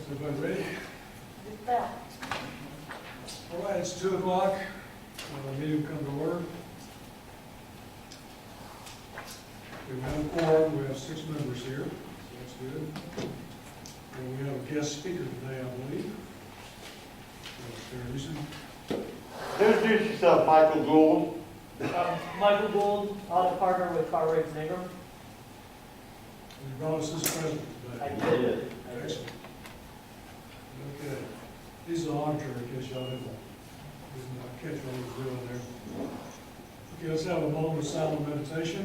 Everybody ready? Yeah. All right, it's 2 o'clock. Meeting will come to order. We have a quorum. We have 6 members here, so that's good. And we have a guest speaker today, I believe. Introduce yourself, Michael Gould. Michael Gould, audit partner with Carr Riggs and Ingram. You brought us this present I today. did. Excellent. Okay. He's the auditor, in case y'all didn't catch what he was doing there. Okay, let's have a moment of silent meditation.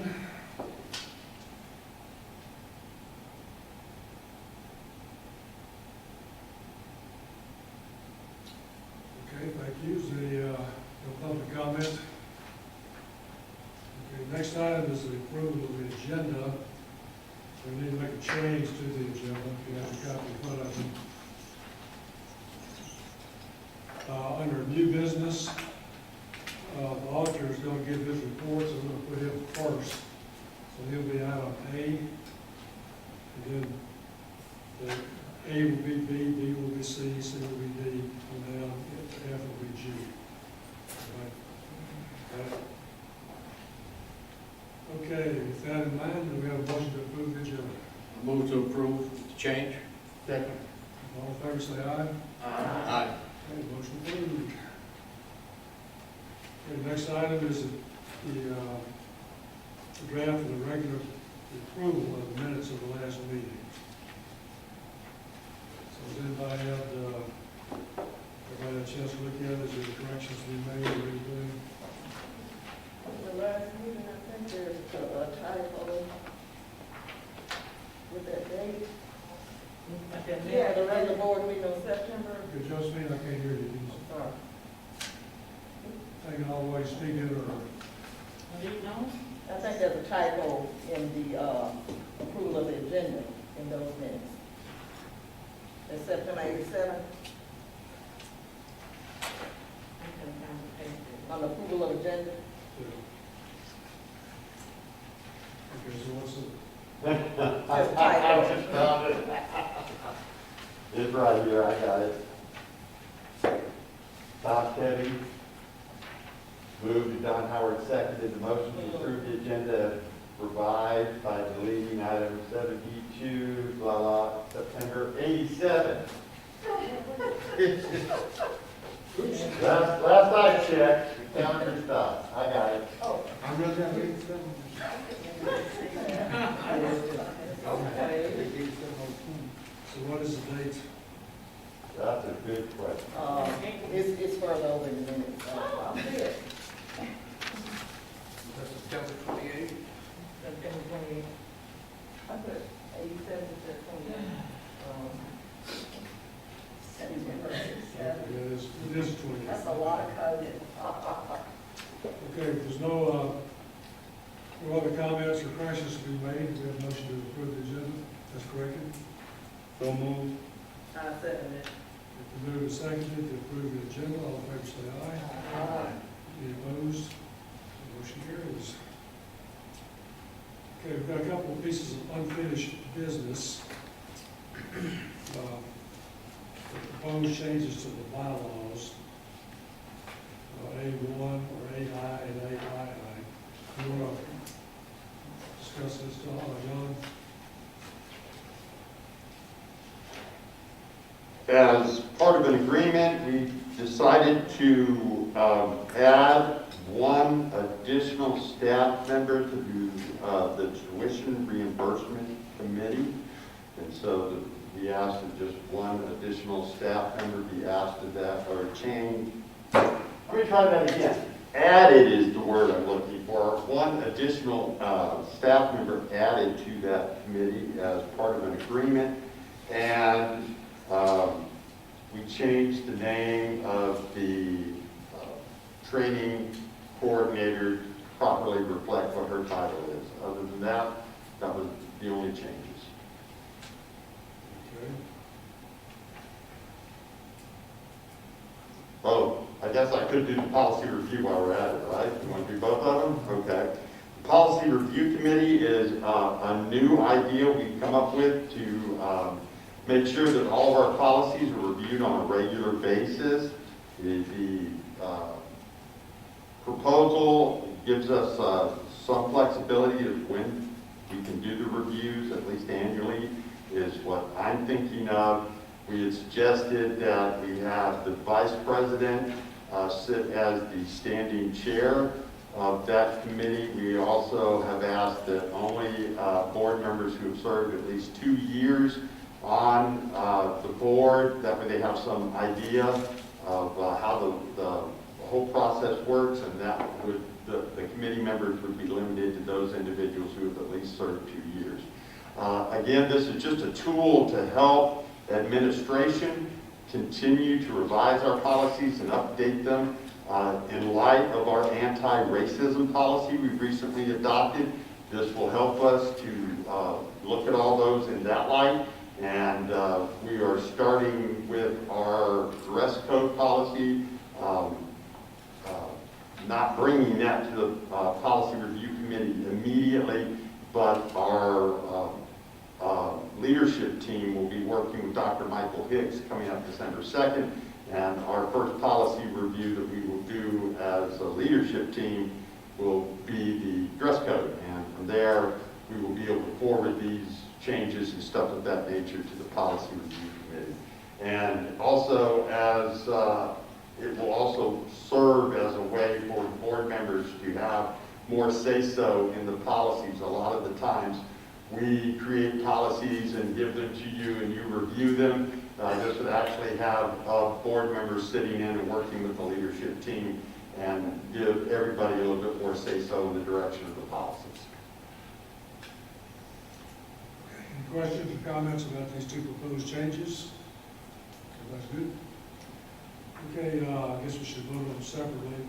Okay, thank you. Is there no public comment? Okay, next item is the approval of the agenda. We need to make a change to the agenda. If you have a copy in front of you. Under new business, the auditor is going to give his report, so I'm going to put him first. So he'll be item A, and then the A will be B, B will be C, C will be D, and then F will be G. All right. Okay, with that in mind, do we have a motion to approve the agenda? Move to approve the change. Second. All in favor, say aye. Aye. Okay, motion approved. Okay, the next item is the draft of the regular approval of the minutes of the last meeting. So does anybody have everybody had a chance to look at it? Is there corrections to be made or anything? The last meeting, I think there's a typo with that date. Yeah, the regular board meeting on September. Okay, Josephine, I can't hear you. Sorry. Take it all the way, speak it, or? I think there's a typo in the approval of the agenda in those minutes. It's September 87. On the approval of agenda. Okay, so what's the? I just found it. It's right here, I got it. Bob Kevy moved, Don Howard seconded the motion to approve the agenda revised by deleting item 72, September 87. Last I checked, the calendar stopped. I got it. Oh. I read that 87. Okay. So what is the date? That's a good question. It's further over in the minutes. I'll see it. That's September 28th. September 28th. I put 87 to 28. It is 20. That's a lot of code. Okay, if there's no other comments or corrections to be made, we have a motion to approve the agenda. That's corrected. So moved. I second it. If the move is seconded to approve the agenda, all in favor say aye. Aye. Any opposed? The motion carries. Okay, we've got a couple of pieces of unfinished business. The proposed changes to the bylaws, A1 or AI and AII. You want to discuss this, John? As part of an agreement, we decided to add one additional staff member to the tuition reimbursement committee. And so we asked that just one additional staff member be asked to that, or change. Let me try that again. Added is the word I'm looking for. One additional staff member added to that committee as part of an agreement. And we changed the name of the training coordinator to properly reflect what her title is. Other than that, that was the only changes. Okay. Oh, I guess I could do the policy review while we're at it, right? You want to do both of them? Okay. The policy review committee is a new idea we've come up with to make sure that all of our policies are reviewed on a regular basis. The proposal gives us some flexibility of when we can do the reviews, at least annually, is what I'm thinking of. We had suggested that we have the vice president sit as the standing chair of that committee. We also have asked that only board members who have served at least 2 years on the board, that way they have some idea of how the whole process works, and that would, the committee members would be limited to those individuals who have at least served 2 years. Again, this is just a tool to help administration continue to revise our policies and update them in light of our anti-racism policy we've recently adopted. This will help us to look at all those in that light. And we are starting with our dress code policy, not bringing that to the policy review committee immediately, but our leadership team will be working with Dr. Michael Hicks coming up December 2nd. And our first policy review that we will do as a leadership team will be the dress code. And from there, we will be able to forward these changes and stuff of that nature to the policy review committee. And also, as it will also serve as a way for board members to have more say-so in the policies. A lot of the times, we create policies and give them to you and you review them. This would actually have board members sitting in and working with the leadership team and give everybody a little bit more say-so in the direction of the policies. Any questions or comments about these two proposed changes? Everybody's good? Okay, I guess we should vote on them separately.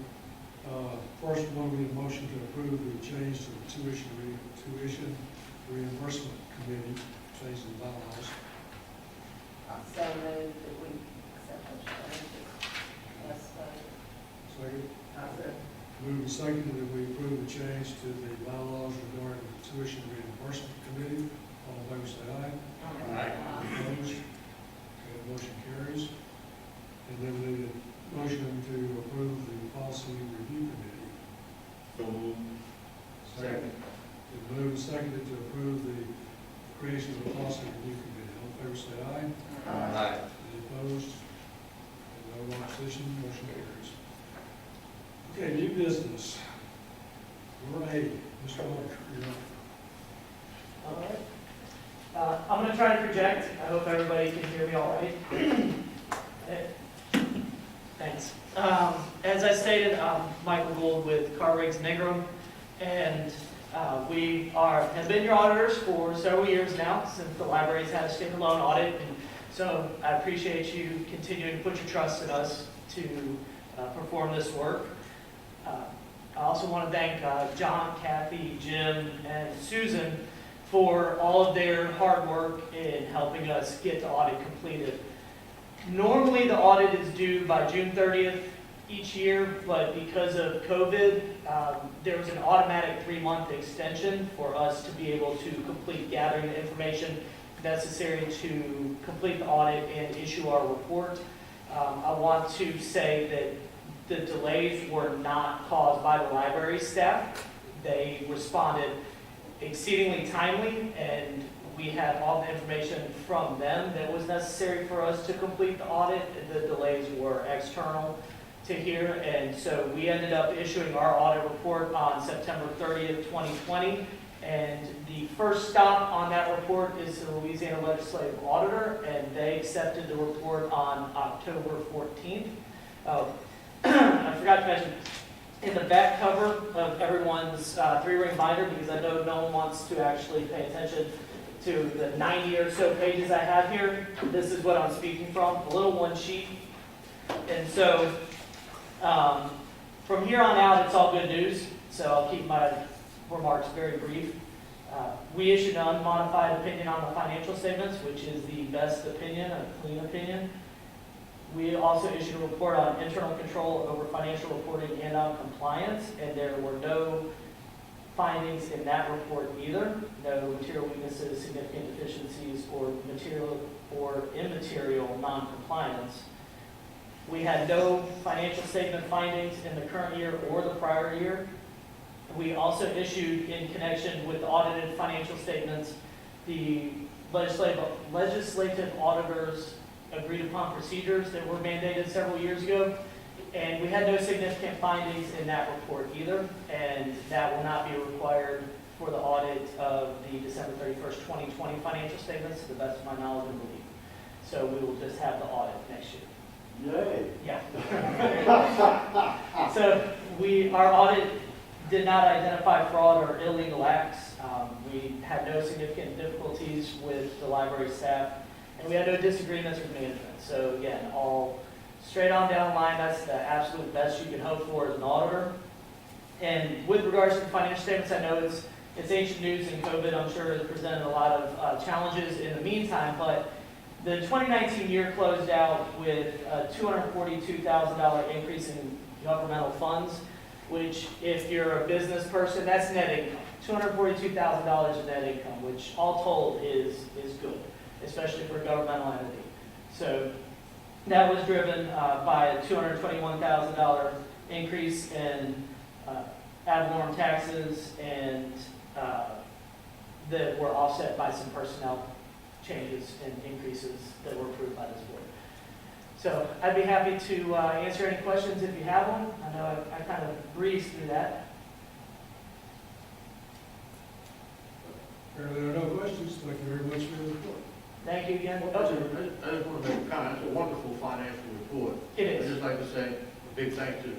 First one, we need a motion to approve the change to the tuition reimbursement committee, change in the bylaws. So moved that we accept those changes. Yes, Second, I said. moved and seconded that we approve the change to the bylaws regarding the tuition reimbursement committee. All in favor, say aye. Aye. Opposed? Okay, motion carries. And then we need a motion to approve the policy review committee. So moved. Second. It's moved and seconded to approve the creation of the policy review committee. All in favor, say aye. Aye. Any opposed? And no opposition, motion carries. Okay, new business. Number 8, Mr. Walker, you're up. All right. I'm going to try to project. I hope everybody can hear me all right. Thanks. As I stated, I'm Michael Gould with Car Rigs and Ingram, and we have been your auditors for several years now, since the library's had a standalone audit, and so I appreciate you continuing to put your trust in us to perform this work. I also want to thank John, Kathy, Jim, and Susan for all of their hard work in helping us get the audit completed. Normally, the audit is due by June 30th each year, but because of COVID, there was an automatic 3-month extension for us to be able to complete gathering the information necessary to complete the audit and issue our report. I want to say that the delays were not caused by the library staff. They responded exceedingly timely, and we had all the information from them that was necessary for us to complete the audit. The delays were external to here, and so we ended up issuing our audit report on September 30th, 2020, and the first stop on that report is the Louisiana Legislative Auditor, and they accepted the report on October 14th. I forgot to mention, in the back cover of everyone's 3-ring binder, because I know no one wants to actually pay attention to the 90 or so pages I have here, this is what I'm speaking from, a little one sheet. And so from here on out, it's all good news, so I'll keep my remarks very brief. We issued an unmodified opinion on the financial statements, which is the best opinion, a clean opinion. We also issued a report on internal control over financial reporting and on compliance, and there were no findings in that report either. No material weaknesses, significant deficiencies, or material or immaterial non-compliance. We had no financial statement findings in the current year or the prior year. We also issued, in connection with the audited financial statements, the legislative auditors agreed upon procedures that were mandated several years ago. And we had no significant findings in that report either, and that will not be required for the audit of the December 31st, 2020 financial statements, to the best of my knowledge and belief. So we will just have the audit next year. Yay. Yeah. So our audit did not identify fraud or illegal acts. We had no significant difficulties with the library staff, and we had no disagreements with management. So again, all straight on down the line, that's the absolute best you can hope for as an auditor. And with regards to the financial statements, I know it's ancient news, and COVID, I'm sure, has presented a lot of challenges in the meantime, but the 2019 year closed out with a $242,000 increase in governmental funds, which, if you're a business person, that's net income. $242,000 in net income, which all told is good, especially for a governmental entity. So that was driven by a $221,000 increase in ad valorem taxes, and that were offset by some personnel changes and increases that were approved by this board. So I'd be happy to answer any questions if you have one. I know I kind of breezed through that. Apparently there are no questions. Thank you very much for your report. Thank you again. I just want to make a comment. It's a wonderful financial report. It I'd is. just like to say a big thanks to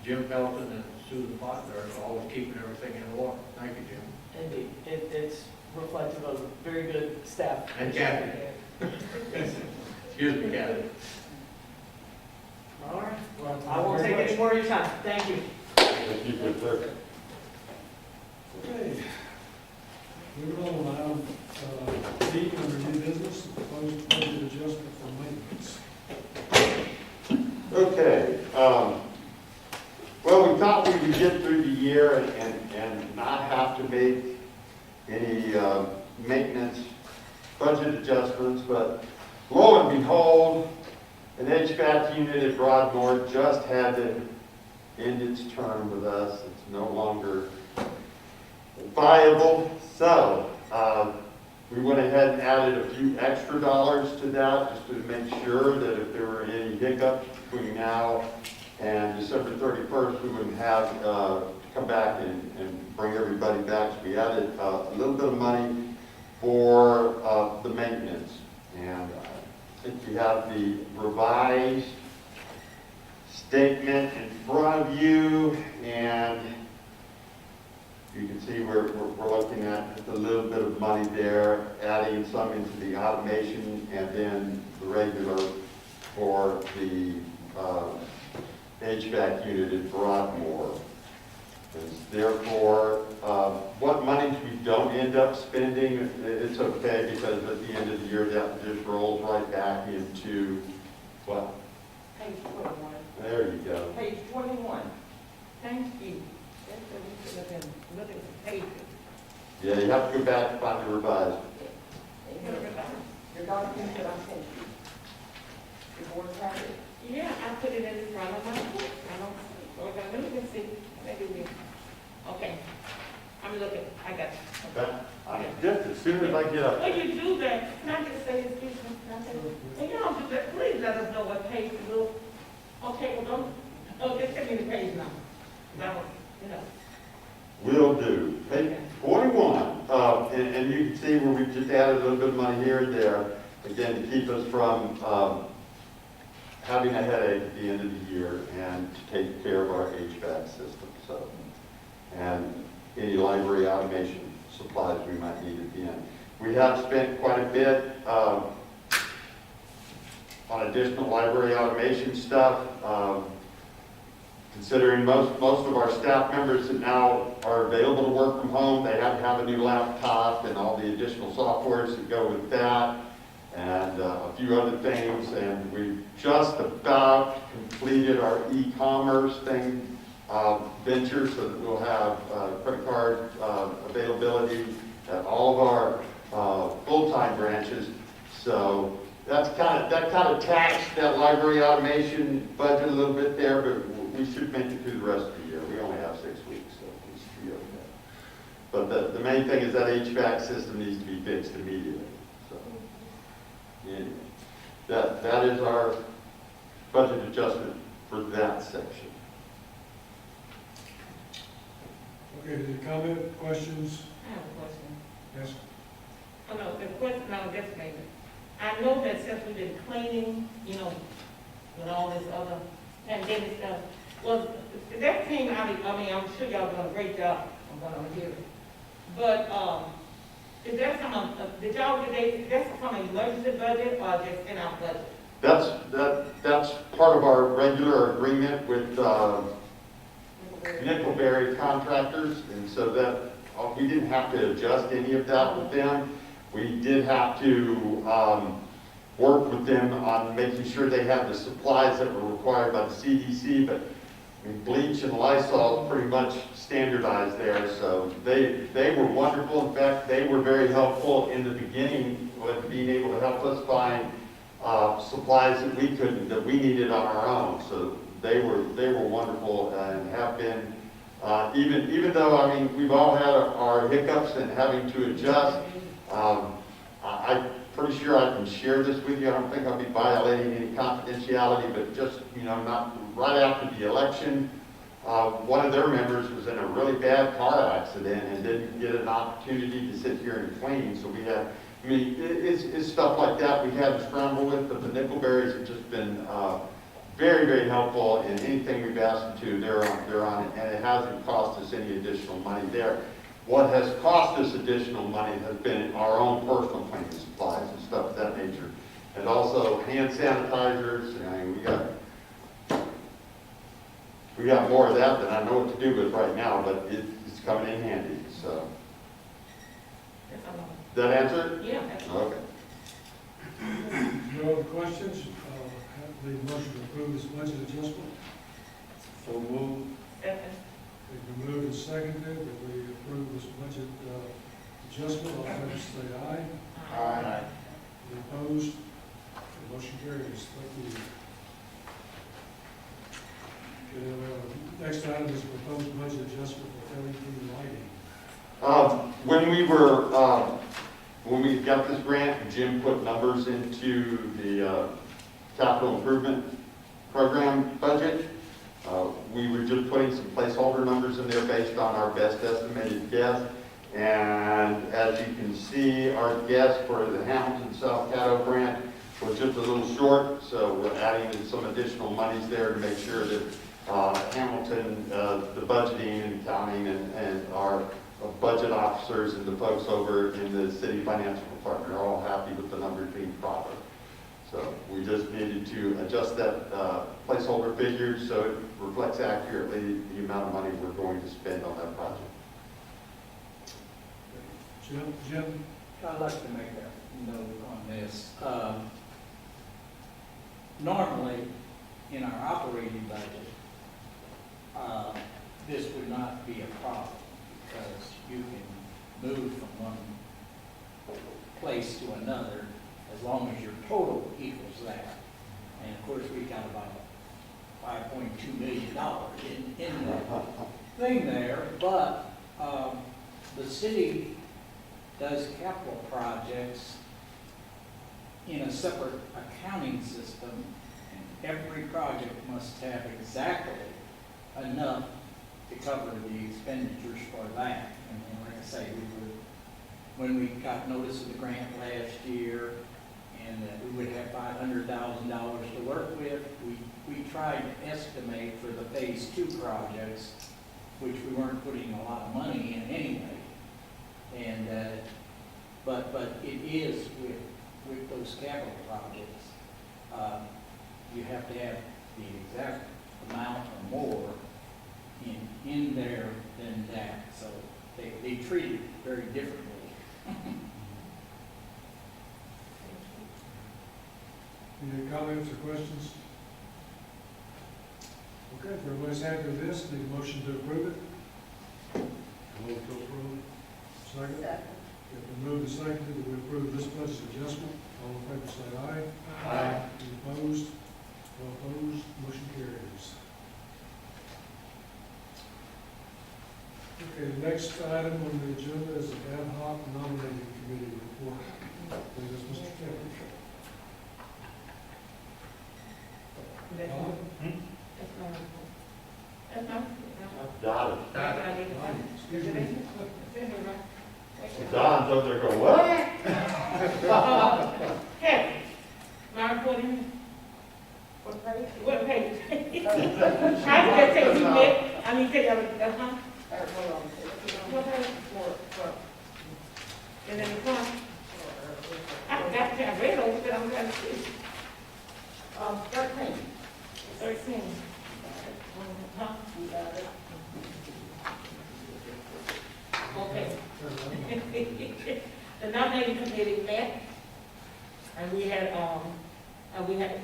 Jim Pelton and Susan Potner for always keeping everything in order. Thank you, Jim. Indeed. It's reflective of a very good staff. And Kathy. Excuse me, Kathy. All right. Well, I won't take any more of your time. Thank you. Thank you, good sir. Okay. Moving on now, D, under new business, proposed budget adjustment for maintenance. Okay, well, we thought we could get through the year and not have to make any maintenance budget adjustments, but lo and behold, an HVAC unit at Broadmoor just had to end its term with us. It's no longer viable, so we went ahead and added a few extra dollars to that just to make sure that if there were any hiccups between now and December 31st, we wouldn't have to come back and bring everybody back. So we added a little bit of money for the maintenance. And I think you have the revised statement in front of you, and you can see we're looking at just a little bit of money there, adding some into the automation and then the regular for the HVAC unit at Broadmoor. And therefore, what monies we don't end up spending, it's okay, because at the end of the year, that just rolls right back into what? Page 21. There you go. Page 21. Thank you. That's what we should have been looking for pages. Yeah, you have to go back and find the revised. Your document that I sent you. Your board packet? Yeah, I put it in front of my book. I don't see. Okay, let me just see. Maybe we. Okay. I'm looking. I got it. Okay? Just as soon as I get up. When you do that, can I just say, excuse me? Can I say, when you don't do that, please let us know what page to look. Okay, well, just give me the page number. That was, you know. Will do. Page 21, and you can see where we just added a little bit of money here and there, again, to keep us from having a headache at the end of the year and to take care of our HVAC system. So, and any library automation supplies we might need at the end. We have spent quite a bit on additional library automation stuff. Considering most of our staff members that now are available to work from home, they have to have a new laptop and all the additional softwares that go with that, and a few other things. And we've just about completed our e-commerce thing venture so that we'll have credit card availability at all of our full-time branches. So that kind of taxed that library automation budget a little bit there, but we should make it through the rest of the year. We only have 6 weeks, so we should be okay. But the main thing is that HVAC system needs to be fixed immediately. So anyway, that is our budget adjustment for that section. Okay, any comment, questions? I have a question. Yes. Oh, no, the question I guess maybe. I know that since we've been cleaning, with all this other pandemic stuff, that came out of, I'm sure y'all done a great job, I'm gonna hear it. But, is that that's from an emergency budget or just in our budget? That's part of our regular agreement with Nickelberry contractors, and so that we didn't have to adjust any of that with them. We did have to work with them on making sure they had the supplies that were required by the CDC, but bleach and Lysol is pretty much standardized there, so they were wonderful. In fact, they were very helpful in the beginning with being able to help us find supplies that we needed on our own. So they were wonderful and have been, even though, we've all had our hiccups and having to adjust. I'm pretty sure I can share this with you. I don't think I'll be violating any confidentiality, but just, not right after the election, one of their members was in a really bad car accident and didn't get an opportunity to sit here and clean. So we had, it's stuff like that we had to scramble with, but the Nickelberries have just been very, very helpful in anything we've asked them to. They're on it, and it hasn't cost us any additional money there. What has cost us additional money has been our own personal cleaning supplies and stuff of that nature. And also hand sanitizers. We got more of that than I know what to do with right now, but it's coming in handy, so. That answer it? Yeah, that's all. Okay. No other questions? Have the motion to approve this budget adjustment? So move. Second. It's been moved and seconded that we approve this budget adjustment. All in favor say aye. Aye. Any opposed? The motion carries. Thank you. Okay, then we have, next item is proposed budget adjustment for LED lighting. When we got this grant, Jim put numbers into the capital improvement program budget. We were just putting some placeholder numbers in there based on our best estimated guess. And as you can see, our guess for the Hamilton South Caddo grant was just a little short, so we're adding in some additional monies there to make sure that Hamilton, the budgeting and accounting and our budget officers and the folks over in the city financial department are all happy with the numbers being proper. So we just needed to adjust that placeholder figure so it reflects accurately the amount of money we're going to spend on that project. Jim? I'd like to make a note on this. Normally, in our operating budget, this would not be a problem because you can move from one place to another as long as your total equals that. And of course, we got about $5.2 million in that thing there, but the city does capital projects in a separate accounting system, and every project must have exactly enough to cover the expenditures for that. And like I say, when we got notice of the grant last year, and that we would have $500,000 to work with, we tried to estimate for the phase 2 projects, which we weren't putting a lot of money in anyway. And but it is with those capital projects, you have to have the exact amount or more in there than that. So they treat it very differently. Any comments or questions? Okay, if everybody's happy with this, need a motion to approve it? Move to approve. Second? Second. If we move to second, that we approve this budget adjustment, all in favor say aye. Aye. Any opposed? No opposed, motion carries. Okay, the next item on the agenda is the ad hoc nominating committee report. Please, Mr. Kevin. That's my, that's my, that's my. Got it. That's what I need to find. Excuse me. Send it right. Don's over there going, what? Hey, my report in. What page? What page? I can just take you, Nick. I mean, take out, huh? Hold on. What page? And then the front. I forgot to, I read over, but I'm trying to see. 13. 13. Huh? You got it. Okay. The nominating committee met, and we had a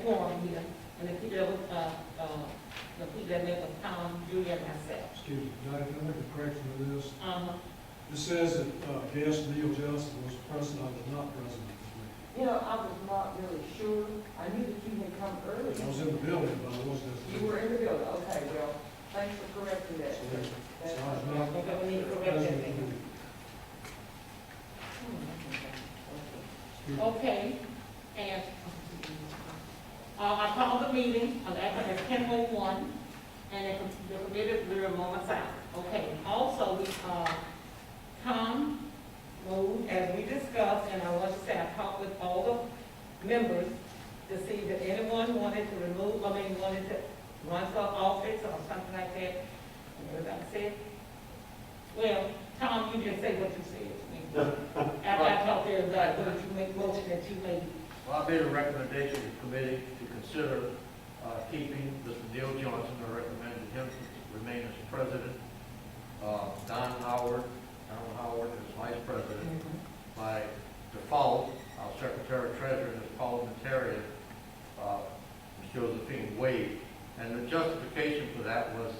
quorum here, and the people that was, the people that met was Tom, Julia, and myself. Excuse me, can I make a correction to this? Uh-huh. This says that guest Neil Johnson was present, I was not present at this meeting. You know, I was not really sure. I knew that you had come early. I was in the building, but I wasn't at the You meeting. were in the building. Okay, well, thanks for correcting that. So I was not Okay, we need to correct present that at the thing. meeting. Excuse me. Okay, and, I called the meeting, at 10:01, and the committee, we were moments out. Okay, also, we, Tom moved, as we discussed, and I want to say, I talked with all the members to see if anyone wanted to wanted to run for office or something like that. And everybody said, well, Tom, you just say what you said to me. After I talked to everybody, what did you make, motion that you made? Well, I made a recommendation to the committee to consider keeping Mr. Neil Johnson. I recommended him to remain as president. Don Howard as vice president. By default, our secretary treasurer and his parliamentarian, Ms. Josephine Wade. And the justification for that was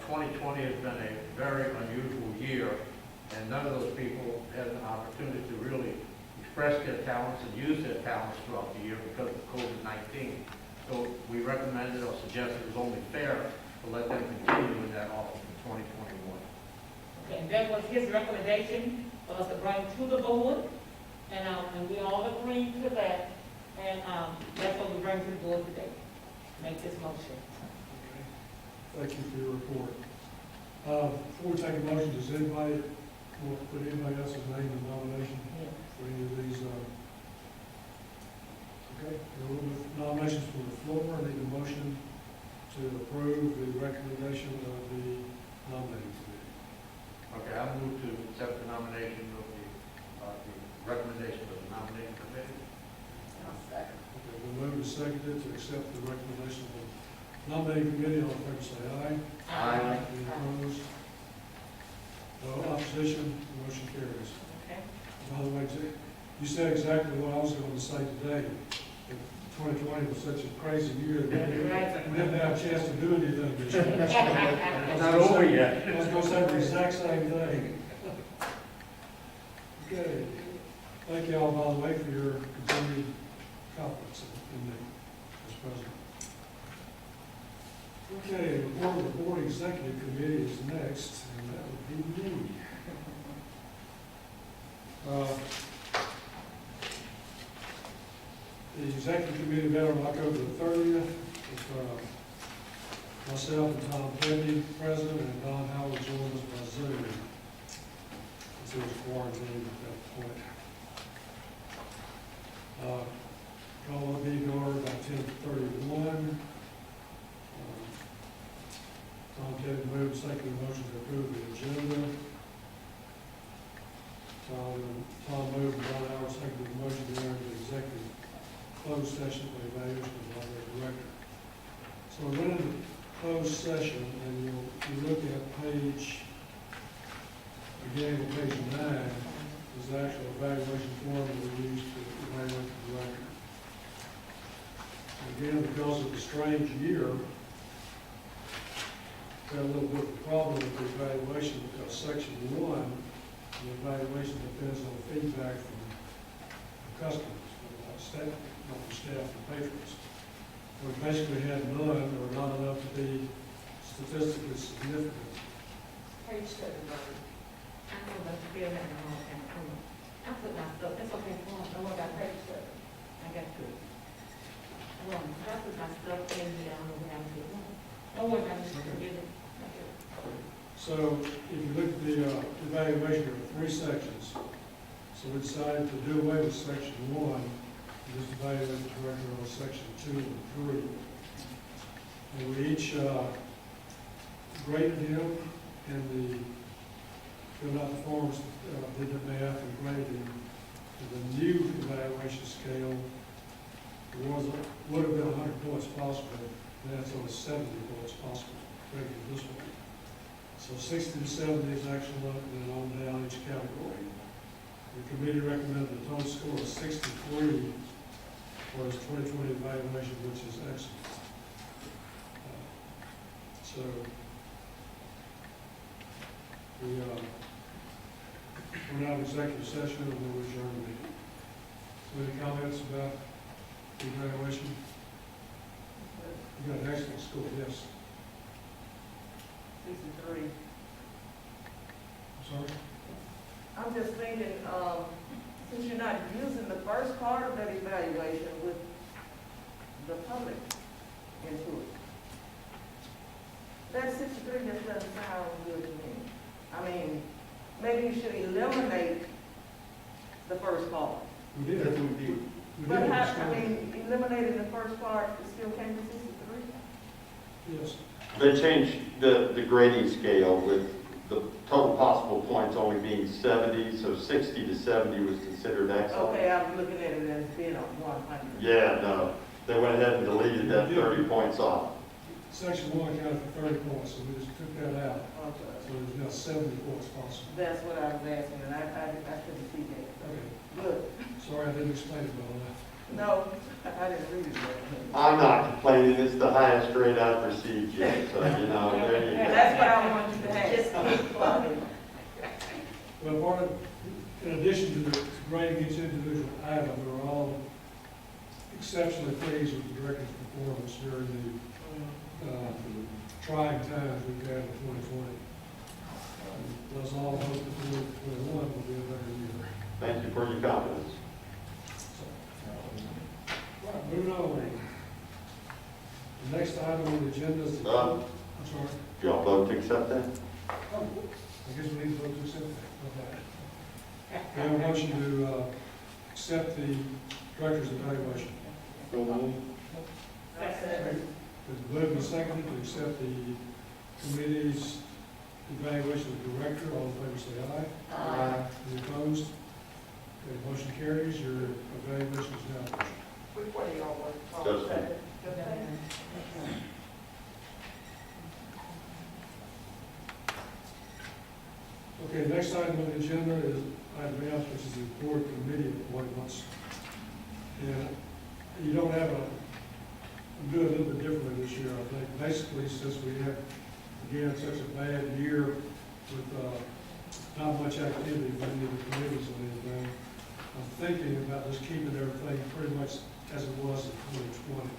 2020 has been a very unusual year, and none of those people had an opportunity to really express their talents and use their talents throughout the year because of COVID-19. So we recommended or suggested it was only fair to let them continue in that office in 2021. Okay, and that was his recommendation for us to bring to the board, and we all agreed to that, and, that's what we bring to the board today. Make this motion. Thank you for your report. Before we take a motion, does anybody want to put anybody else's name in nomination for any of these? Okay, with nominations from the floor, I need a motion to approve the recommendation of the nominating committee. Okay, I move to accept the nomination of the recommendation of the nominating committee. Okay, we move to second it to accept the recommendation of the nominating committee. All in favor say aye. Aye. Any opposed? No opposition, motion carries. Okay. By the way, you said exactly what I was going to say today. That 2020 was such a crazy year that we didn't have a chance to do anything this year. It's not over yet. I was going to say the exact same thing. Okay. Thank you all, by the way, for your continued confidence in me as president. Okay, report of the board executive committee is next, and that would be me. The executive committee met on October the 30th with myself and Tom Kennedy, president, and Don Howard joined us by Zoom. Since he was quarantined at that point. Call a meeting order by 10:31. Tom Kennedy moved, second motion to approve the agenda. Tom moved, and Don Howard seconded the motion to enter the executive closed session for the evaluation of the library director. So we went into closed session, and you look at page, beginning of page 9, is the actual evaluation form that we used to evaluate the director. Again, because of the strange year, got a little bit of a problem with the evaluation because section 1, the evaluation depends on feedback from customers, staff, not from staff and patrons. We basically had none or not enough to be statistically significant. Page 7, Robert. I know that's still having a hard time coming. I put my stuff, it's okay, come on, don't worry about page 7. I got to. Well, I put my stuff in here, I don't know what I'm doing. Don't worry about it, forget it. So if you look at the evaluation, there are 3 sections. So we decided to do away with section 1 and just evaluate the director on section 2 and 3. And we each graded him and filled out the forms, did the math and graded him. And the new evaluation scale would have been 100 points possible, and that's only 70 points possible, grading this one. So 60 to 70 is excellent, and then on down each category. The committee recommended a total score of 63 for his 2020 evaluation, which is excellent. So we're now in executive session, and then we adjourn the meeting. So any comments about the evaluation? You got an excellent score, yes. 63. I'm sorry? I'm just thinking, since you're not using the first part of that evaluation with the public into it, that 63 just doesn't sound good to me. I mean, maybe you should eliminate the first part. We did. We did. But how, I mean, eliminating the first part, it still came to 63? Yes. They changed the grading scale with the total possible points only being 70, so 60 to 70 was considered excellent. Okay, I'm looking at it as being a 100. Yeah, no, they went ahead and deleted that 30 points off. Section 1 accounted for 30 points, so we just took that out. Okay. So there's now 70 points possible. That's what I was asking, and I couldn't see that. Okay. Good. Sorry I didn't explain it well enough. No, I didn't read it well. I'm not complaining, it's the highest grade I've received yet, so, you know, there you go. That's what I want you to have. Just keep plugging. Well, part of, in addition to the grading each individual item, we're all exceptionally pleased with the director's performance during the trying times we've had in 2020. Let's all hope that 2021 will be a better year. Thank you for your confidence. Right, moving on. The next item on the agenda is the, I'm sorry. Y'all vote to accept that? Oh, I guess we need to vote to accept that. Okay. We have a motion to accept the director's evaluation. It's moved and seconded to accept the committee's evaluation of the director. All in favor say aye. Aye. Any opposed? Okay, motion carries. Your evaluation is now official. Which one do y'all want? Justin. Okay, next item on the agenda is item F, which is the board committee appointments. And you don't have I'm doing a little bit differently this year, I think. Basically, since we have, again, such a bad year with not much activity with any of the committees or anything, I'm thinking about just keeping everything pretty much as it was in 2020.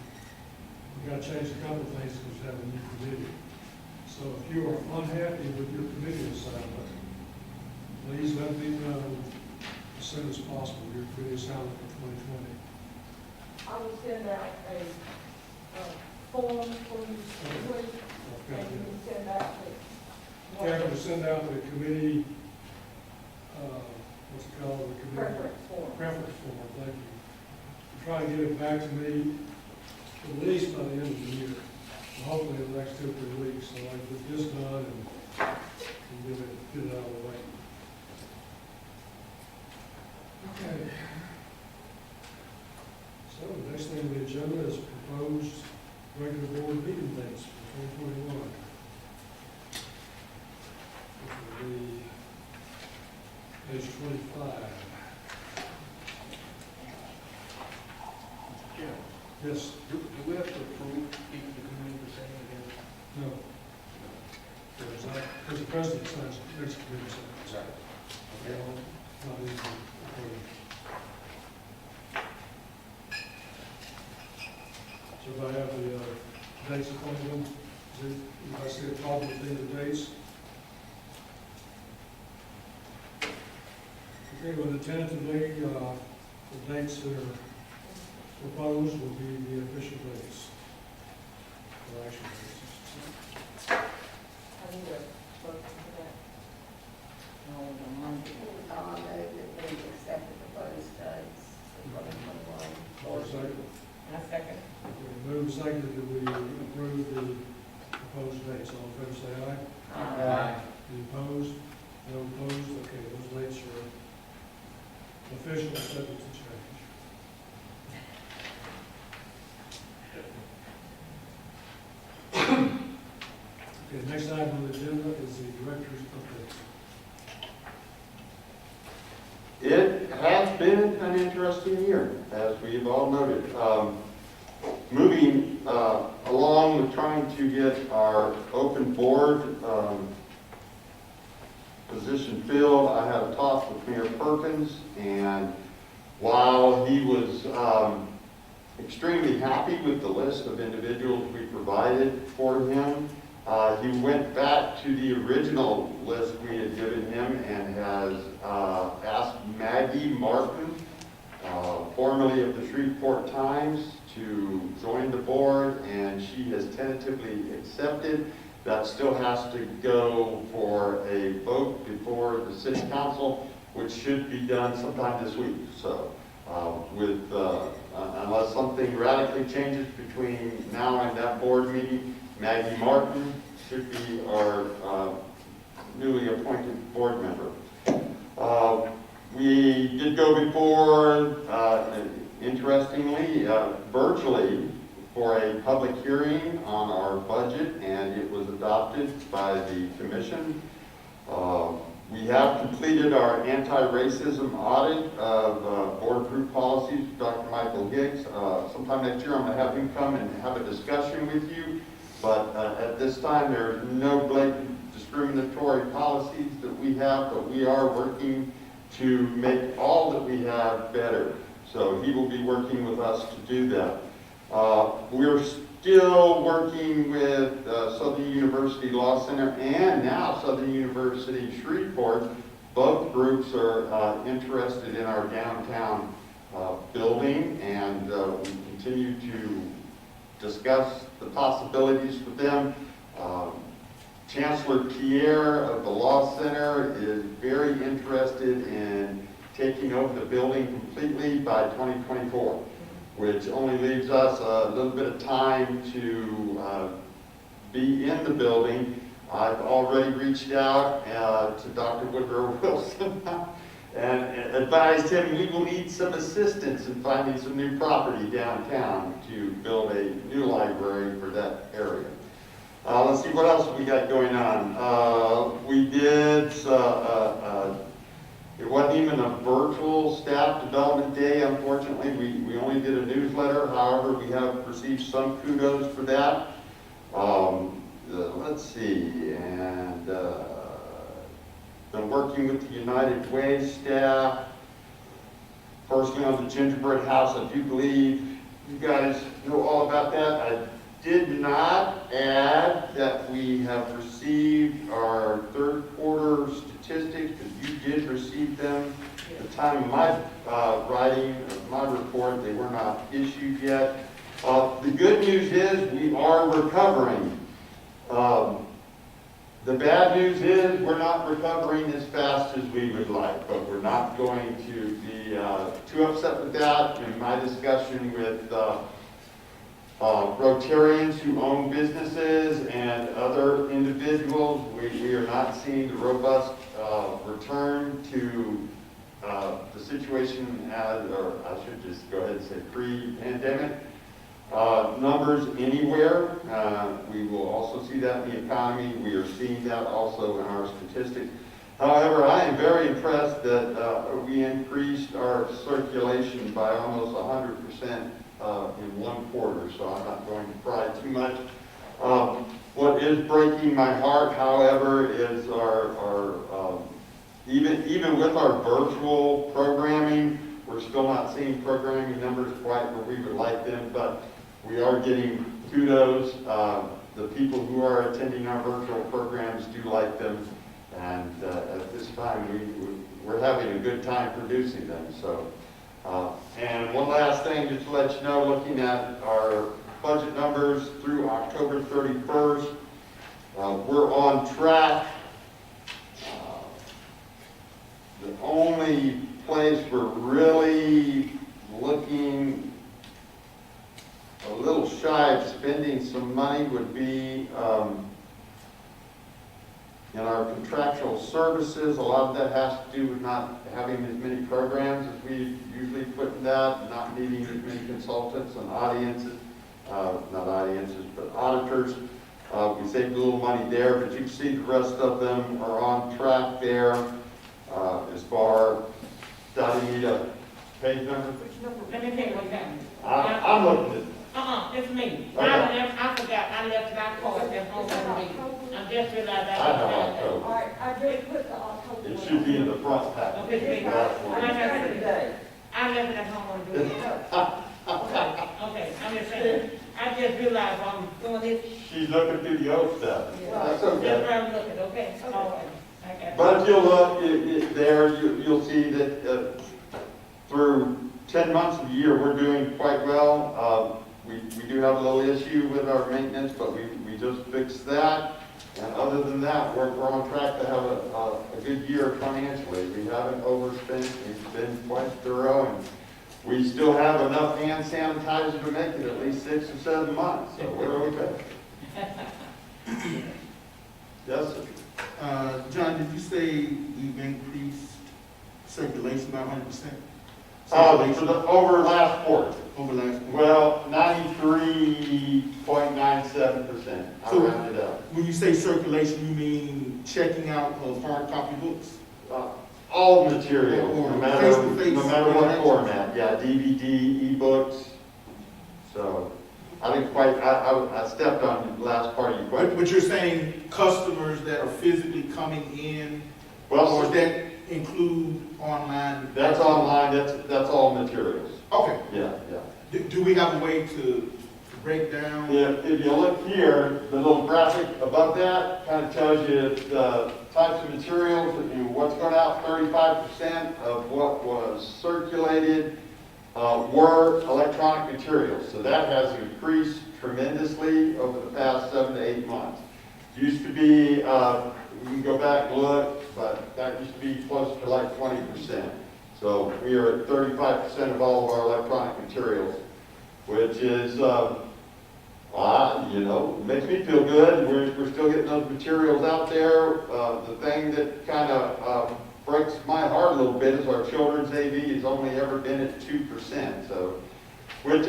We've got to change a couple of things because we have a new committee. So if you are unhappy with your committee assignment, please let me know as soon as possible your committee assignment for 2020. I will send out a form for you to complete, and you can send out the. Karen will send out the committee, what's it called, the committee? Preference form. Preference form, thank you. Try and get it back to me at least by the end of the year. And hopefully in the next 2 or 3 weeks, so I can get this done and get it out of the way. Okay. So the next thing on the agenda is proposed regular board meeting dates for 2021. Which will be page 25. Jim, Yes, do we have to approve keeping the committee the same again? no. president signs, next committee signs. Right. Okay, not easy. Okay. So if I have the dates appointed, if I see a problem with the dates. Okay, well, tentatively, the dates that are proposed will be the official dates. For action dates. I need a motion for that. No, the Monday. I move that we accept the proposed dates for 2021. All second. I second. Okay, move second that we approve the proposed dates. All in favor, say aye. Aye. Any opposed? No opposed? Okay, those dates are official, subject to change. Okay, next item on the agenda is the director's update. It has been an interesting year, as we've all noted. Moving along with trying to get our open board position filled, I had a talk with Mayor Perkins, and while he was extremely happy with the list of individuals we provided for him, he went back to the original list we had given him and has asked Maggie Martin, formerly of the Shreveport Times, to join the board, and she has tentatively accepted. That still has to go for a vote before the city council, which should be done sometime this week. So, unless something radically changes between now and that board meeting, Maggie Martin should be our newly appointed board member. We did go before, interestingly, virtually for a public hearing on our budget, and it was adopted by the commission. We have completed our anti-racism audit of board approved policies with Dr. Michael Higgs. Sometime next year I'm going to have him come and have a discussion with you, but at this time there are no blatant discriminatory policies that we have, but we are working to make all that we have better. So he will be working with us to do that. We're still working with Southern University Law Center and now Southern University Shreveport. Both groups are interested in our downtown building, and we continue to discuss the possibilities with them. Chancellor Pierre of the Law Center is very interested in taking over the building completely by 2024. Which only leaves us a little bit of time to be in the building. I've already reached out to Dr. Woodrow Wilson and advised him we will need some assistance in finding some new property downtown to build a new library for that area. Let's see what else we got going on. We did it wasn't even a virtual staff development day, unfortunately. We only did a newsletter. However, we have received some kudos for that. Let's see, and been working with the United Way staff. Personally on the gingerbread house, I do believe you guys know all about that. I did not add that we have received our third quarter statistics, because you did receive them. At the time of my writing of my report, they were not issued yet. The good news is we are recovering. The bad news is we're not recovering as fast as we would like, but we're not going to be too upset with that. In my discussion with Rotarians who own businesses and other individuals, we are not seeing the robust return to the situation as, or I should just go ahead and say pre-pandemic numbers anywhere. We will also see that in the economy. We are seeing that also in our statistics. However, I am very impressed that we increased our circulation by almost 100% in one quarter, so I'm not going to pry too much. What is breaking my heart, however, is even with our virtual programming, we're still not seeing programming numbers quite where we would like them, but we are getting kudos. The people who are attending our virtual programs do like them, and at this time, we're having a good time producing them. So, and one last thing, just to let you know, looking at our budget numbers through October 31st, we're on track. The only place we're really looking a little shy of spending some money would be in our contractual services. A lot of that has to do with not having as many programs as we usually put in that, not needing as many consultants and audiences, not audiences, but auditors. We saved a little money there, but you can see the rest of them are on track there. As far, Dottie, need a page number? Let me tell you what's happening. I'm looking It's me. Okay. I forgot, I left my card at home with me. I just realized at, I know I. October. All right, I just put the October. It should be in the front pack. Okay, it's me. That's what- Like I Every said, day. I left it at home on the Okay, I'm just saying, I just realized I'm doing this, She's looking through the old stuff. That's that's okay. where I'm looking, okay? All right. I got it. But if you'll look there, you'll see that through 10 months of the year, we're doing quite well. We do have a little issue with our maintenance, but we just fixed that. And other than that, we're on track to have a good year financially. We haven't overspent. We've been quite thorough, and we still have enough hand sanitizer to make it at least 6 or 7 months, so we're okay. Yes, sir. John, did you say you've increased circulation by 100%? For the over last quarter. Over last quarter? Well, 93.97%. I So- rounded up. When you say circulation, you mean checking out of hard copy books? All materials, Or no matter face-to-face what interactions. format. Yeah, DVD, ebooks. So I didn't quite, I stepped on the last part of your question. But you're saying customers that are physically coming in, or Well, does that include online? that's online, that's all materials. Okay. Yeah, yeah. Do we have a way to break down? If you look here, the little graphic above that kind of tells you the types of materials, what's going out. 35% of what was circulated were electronic materials. So that has increased tremendously over the past 7 to 8 months. Used to be, we can go back and look, but that used to be close to like 20%. So we are at 35% of all of our electronic materials, which is, makes me feel good. We're still getting those materials out there. The thing that kind of breaks my heart a little bit is our children's AV has only ever been at 2%. So, which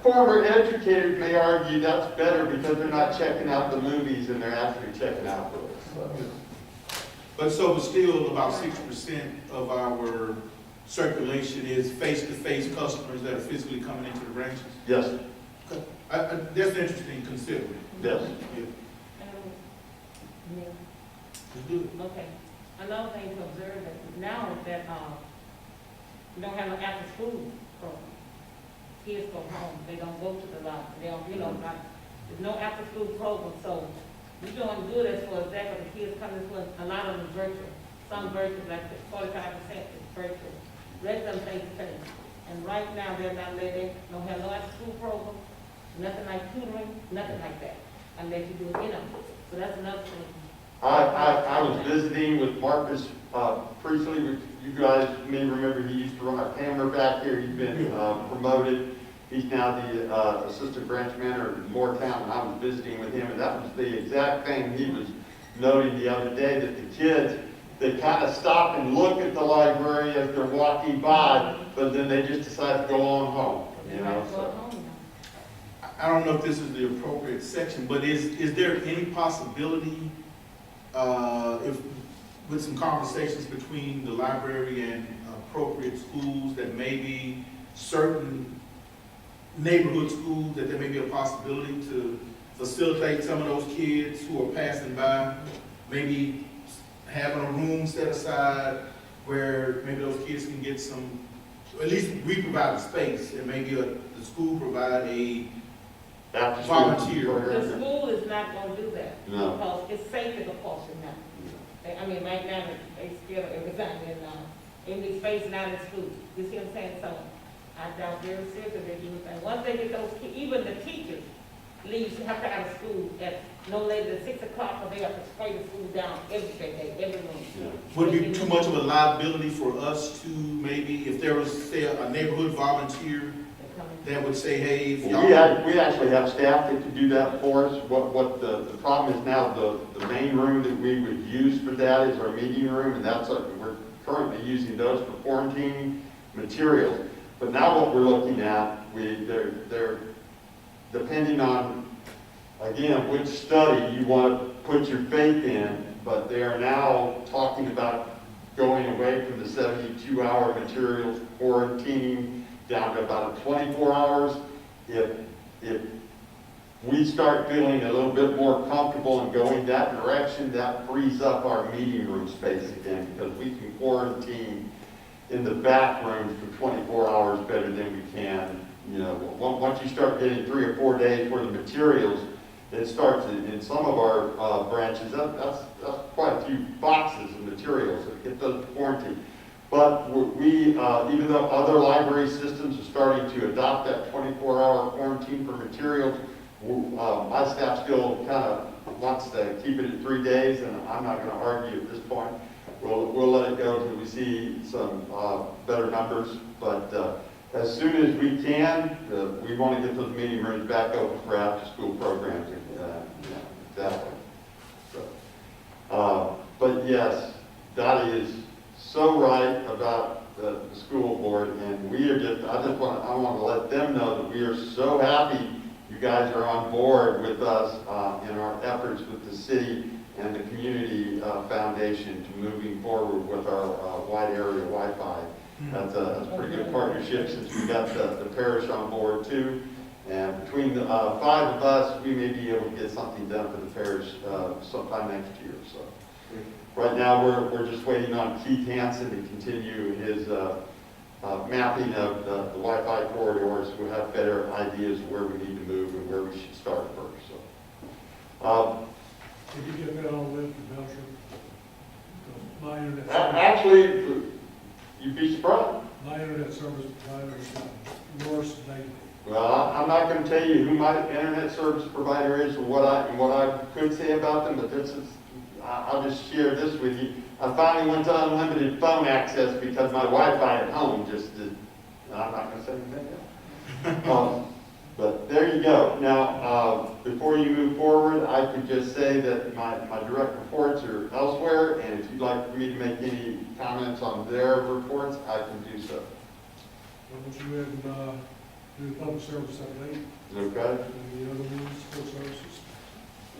former educators may argue that's better because they're not checking out the movies and they're actually checking out books. So. But still about 6% of our circulation is face-to-face customers that are physically coming into the branches? Yes, That's interesting considering. yes. Yeah. Yeah. It's good. Okay, another thing to observe that now is that, we don't have no after school program. Kids go home, they don't go to the library, they don't, there's no after school program, so we're doing good as far as that, but the kids come to school, a lot of them virtual. Some virtual, like 45% is virtual, rest of them face-to-face. And right now, they're not letting, don't have no after school program, nothing like tutoring, nothing like that, unless you do it, so that's another thing. I was visiting with Marcus Priestley, which you guys may remember, he used to run our camera back here. He's been promoted. He's now the assistant branch manager in Moortown, and I was visiting with him, and that was the exact thing he was noting the other day, that the kids, they kind of stop and look at the library as they're walking by, but then they just decide to go on home, so. I don't know if this is the appropriate section, but is there any possibility, if, with some conversations between the library and appropriate schools, that maybe certain neighborhood schools, that there may be a possibility for facilitate some of those kids who are passing by, maybe having a room set aside where maybe those kids can get some, at least we provide a space, and maybe the school provide a After school volunteer. program. The school is not gonna do that. No. Because it's safe as a portion now. I mean, right now, they scared of everything in these spaces now in school. You see what I'm saying? So I doubt very seriously they do anything. Once they get those, even the teachers leave, have to out of school at no later than 6 o'clock, or they have to spray the school down every day, every room. Yeah. Would it be too much of a liability for us to maybe, if there was, say, a neighborhood volunteer They come in. that would say, hey, if Well, y'all. we actually have staff that could do that for us. What the problem is now, the main room that we would use for that is our meeting room, and we're currently using those for quarantining materials. But now what we're looking at, they're depending on, again, which study you want to put your faith in, but they are now talking about going away from the 72-hour materials quarantining down to about 24 hours. If we start feeling a little bit more comfortable in going that direction, that frees up our meeting room space again, because we can quarantine in the back rooms for 24 hours better than we can. You know, once you start getting 3 or 4 days worth of materials, it starts in some of our branches, that's quite a few boxes of materials that get those quarantined. But we, even though other library systems are starting to adopt that 24-hour quarantine for materials, my staff still kind of wants to keep it at 3 days, and I'm not going to argue at this point. We'll let it go until we see some better numbers. But as soon as we can, we want to get those meeting rooms back open for after-school programs. Exactly. So, but yes, Dottie is so right about the school board, and we are I want to let them know that we are so happy you guys are on board with us in our efforts with the city and the community foundation to moving forward with our wide area Wi-Fi. That's a pretty good partnership since we got the parish on board too. And between the 5 of us, we may be able to get something done for the parish sometime next year. So right now, we're just waiting on Keith Hansen to continue his mapping of the Wi-Fi corridors. We'll have better ideas of where we need to move and where we should start first. So. Did you get that on with the Belcher? My internet, Actually, you'd be surprised. my internet service provider is worse daily. Well, I'm not going to tell you who my internet service provider is or what I could say about them, but I'll just share this with you. I finally went to unlimited phone access because my Wi-Fi at home just did. I'm not going to say anything else. But there you go. Now, before you move forward, I could just say that my direct reports are elsewhere, and if you'd like for me to make any comments on their reports, I can do so. Why don't you go ahead and do the public service update, Okay? and the other ones, school services.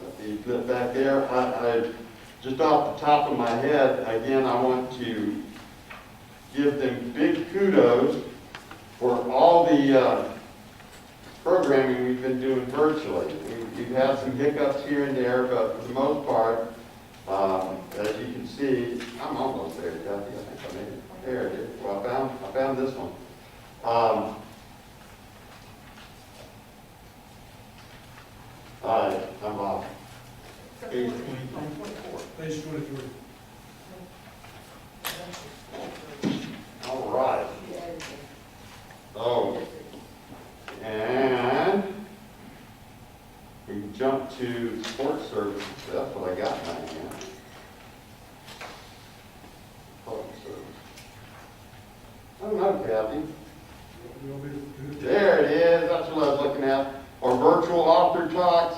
Let me flip back there. I just off the top of my head, again, I want to give them big kudos for all the programming we've been doing virtually. We've had some hiccups here and there, but for the most part, as you can see, I'm almost there, Kathy. I think I made it. There it is. Well, I found this one. All right, I'm off. Page 24. Page 23. All right. Oh, and we can jump to sports services. That's what I got in my hand. Public service. I don't know, Kathy. You want me to do it? There it is. That's what I was looking at. Our virtual author talks.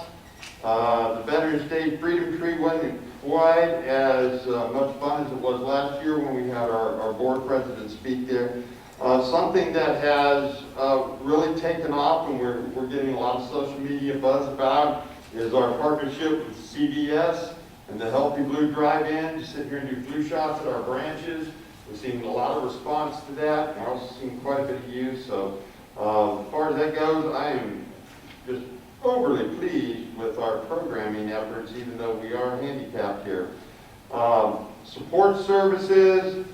The Veterans Day Freedom Tree wasn't quite as much fun as it was last year when we had our board president speak there. Something that has really taken off and we're getting a lot of social media buzz about is our partnership with CVS and the Healthy Blue Drive-In. Just sit here and do flu shots at our branches. We've seen a lot of response to that. We're also seeing quite a bit of use. So as far as that goes, I am just overly pleased with our programming efforts, even though we are handicapped here. Support services,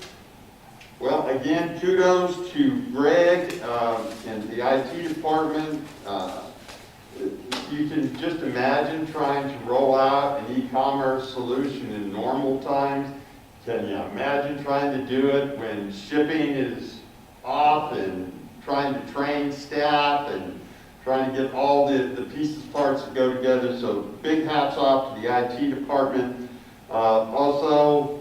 well, again, kudos to Greg and the IT department. You can just imagine trying to roll out an e-commerce solution in normal times. Can you imagine trying to do it when shipping is off and trying to train staff and trying to get all the pieces, parts that go together? So big hats off to the IT department. Also,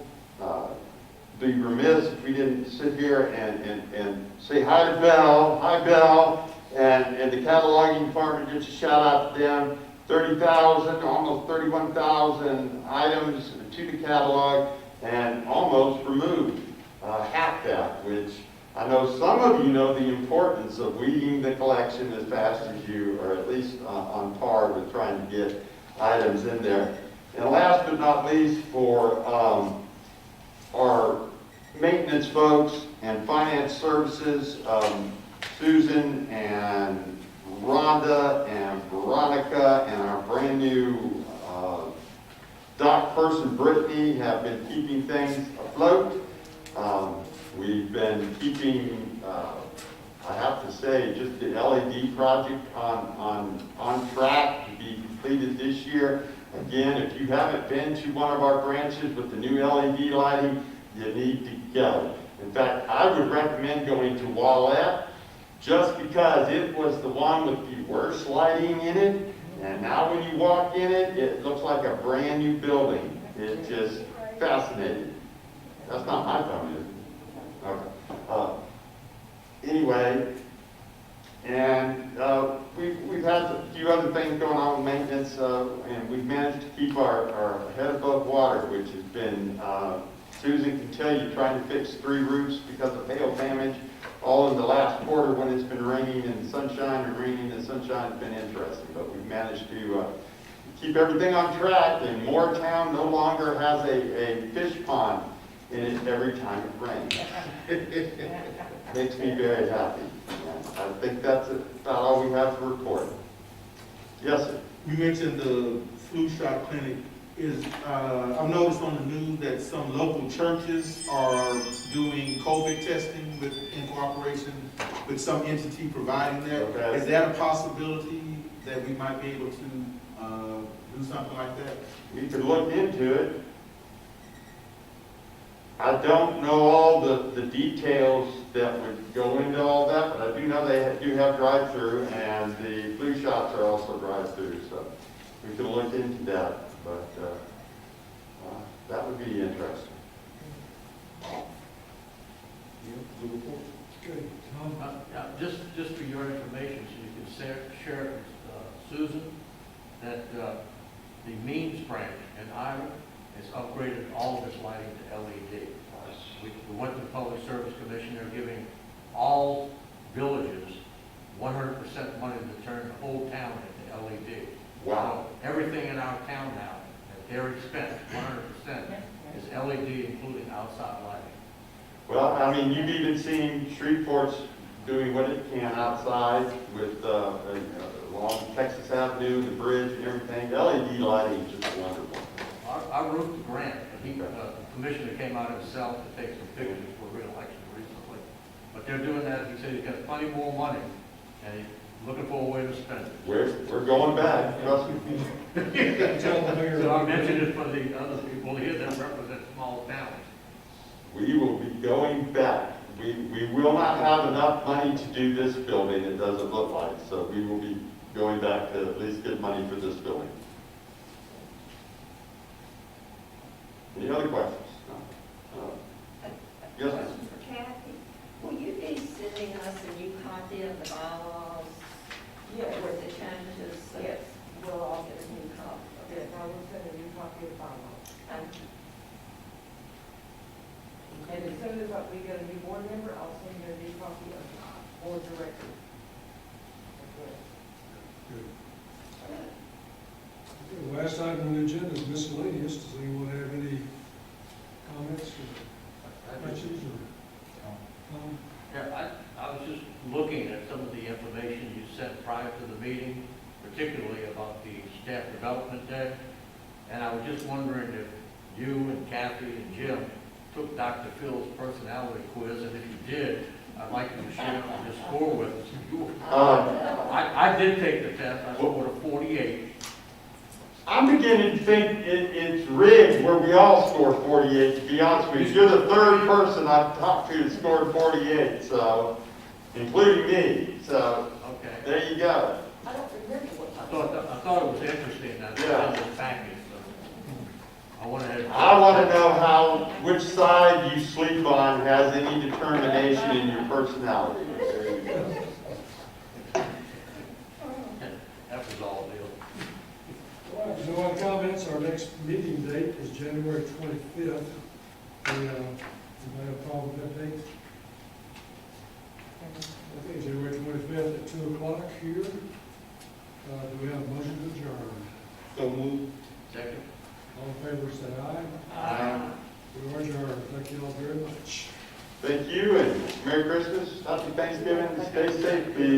be remiss if we didn't sit here and say hi to Bell. Hi, Bell. And the cataloging department, just a shout out to them. 30,000, almost 31,000 items to the catalog and almost removed half that, which I know some of you know the importance of weeding the collection as fast as you, or at least on par with trying to get items in there. And last but not least, for our maintenance folks and finance services, Susan and Rhonda and Veronica and our brand new dock person Brittany have been keeping things afloat. We've been keeping, I have to say, just the LED project on track to be completed this year. Again, if you haven't been to one of our branches with the new LED lighting, you need to go. In fact, I would recommend going to Wallette just because it was the one with the worst lighting in it. And now when you walk in it, it looks like a brand new building. It's just fascinating. That's not my phone, is it? Okay. Anyway, and we've had a few other things going on with maintenance, and we've managed to keep our head above water, which has been, Susan can tell you, trying to fix 3 roofs because of hail damage, all in the last quarter when it's been raining and sunshine and raining and sunshine. Has been interesting, but we've managed to keep everything on track, and Moortown no longer has a fish pond in it every time it rains. Makes me very happy. I think that's about all we have to report. Yes, sir. You mentioned the flu shot clinic. I've noticed on the news that some local churches are doing COVID testing in cooperation with some entity providing that. Okay. Is that a possibility that we might be able to do something like that? We could look into it. I don't know all the details that would go into all that, but I do know they do have drive-through, and the flu shots are also drive-through, so we could look into that, but that would be interesting. Okay, Tom? Just for your information, so you can share it with Susan, that the Means branch in Iowa has upgraded all of its lighting to LED. We went to the Public Service Commission. They're giving all villages 100% money to turn the whole town into LED. Wow. So everything in our town now, at their expense, 100%, is LED, including outside lighting. Well, I mean, you've even seen Shreveport's doing what it can outside with along Texas Avenue, the bridge and everything. LED lighting is just wonderful. Our roof to Grant, the commissioner came out himself to take some pictures for re-election recently. But they're doing that, he said he's got plenty more money, and he's looking for a way to spend it. We're going back, trust me. Tell the mayor. So I mentioned it for the other people here that represent small towns. We will be going back. We will not have enough money to do this building, it doesn't look like. So we will be going back to at least get money for this building. Any other questions? No? Yes, ma'am. Question for Kathy. Will you be sending us a new copy of the bylaws Yes, with the changes? yes, We'll all get a new copy. yes, I will send a new copy of the bylaws. And as soon as we get a new board member, I'll send you a new copy of the board director. Good. Okay, last item on the agenda is miscellaneous. Does anyone have any comments or questions or? Yeah, I was just looking at some of the information you sent prior to the meeting particularly about the staff development day. And I was just wondering if you and Kathy and Jim took Dr. Phil's personality quiz, and if you did, I'd like you to share your score with us. I did take the test, I scored a 48. I'm beginning to think it's rigged where we all score 48, to be honest with you. You're the third person I've talked to that scored 48, so, including me, so, Okay. there you go. I don't remember what I thought it was interesting that it's Yeah. in this package, so I wanted to. I want to know which side you sleep on has any determination in your personality. There you go. That was all deal. All right, no other comments, our next meeting date is January 25th. Anybody have a problem with that date? Okay, January 25th at 2 o'clock here. Do we have a motion to adjourn? So move. Second. All in favor, say aye. Aye. We are adjourned. Thank you all very much. Thank you, and Merry Christmas, Happy Thanksgiving, stay safe, please.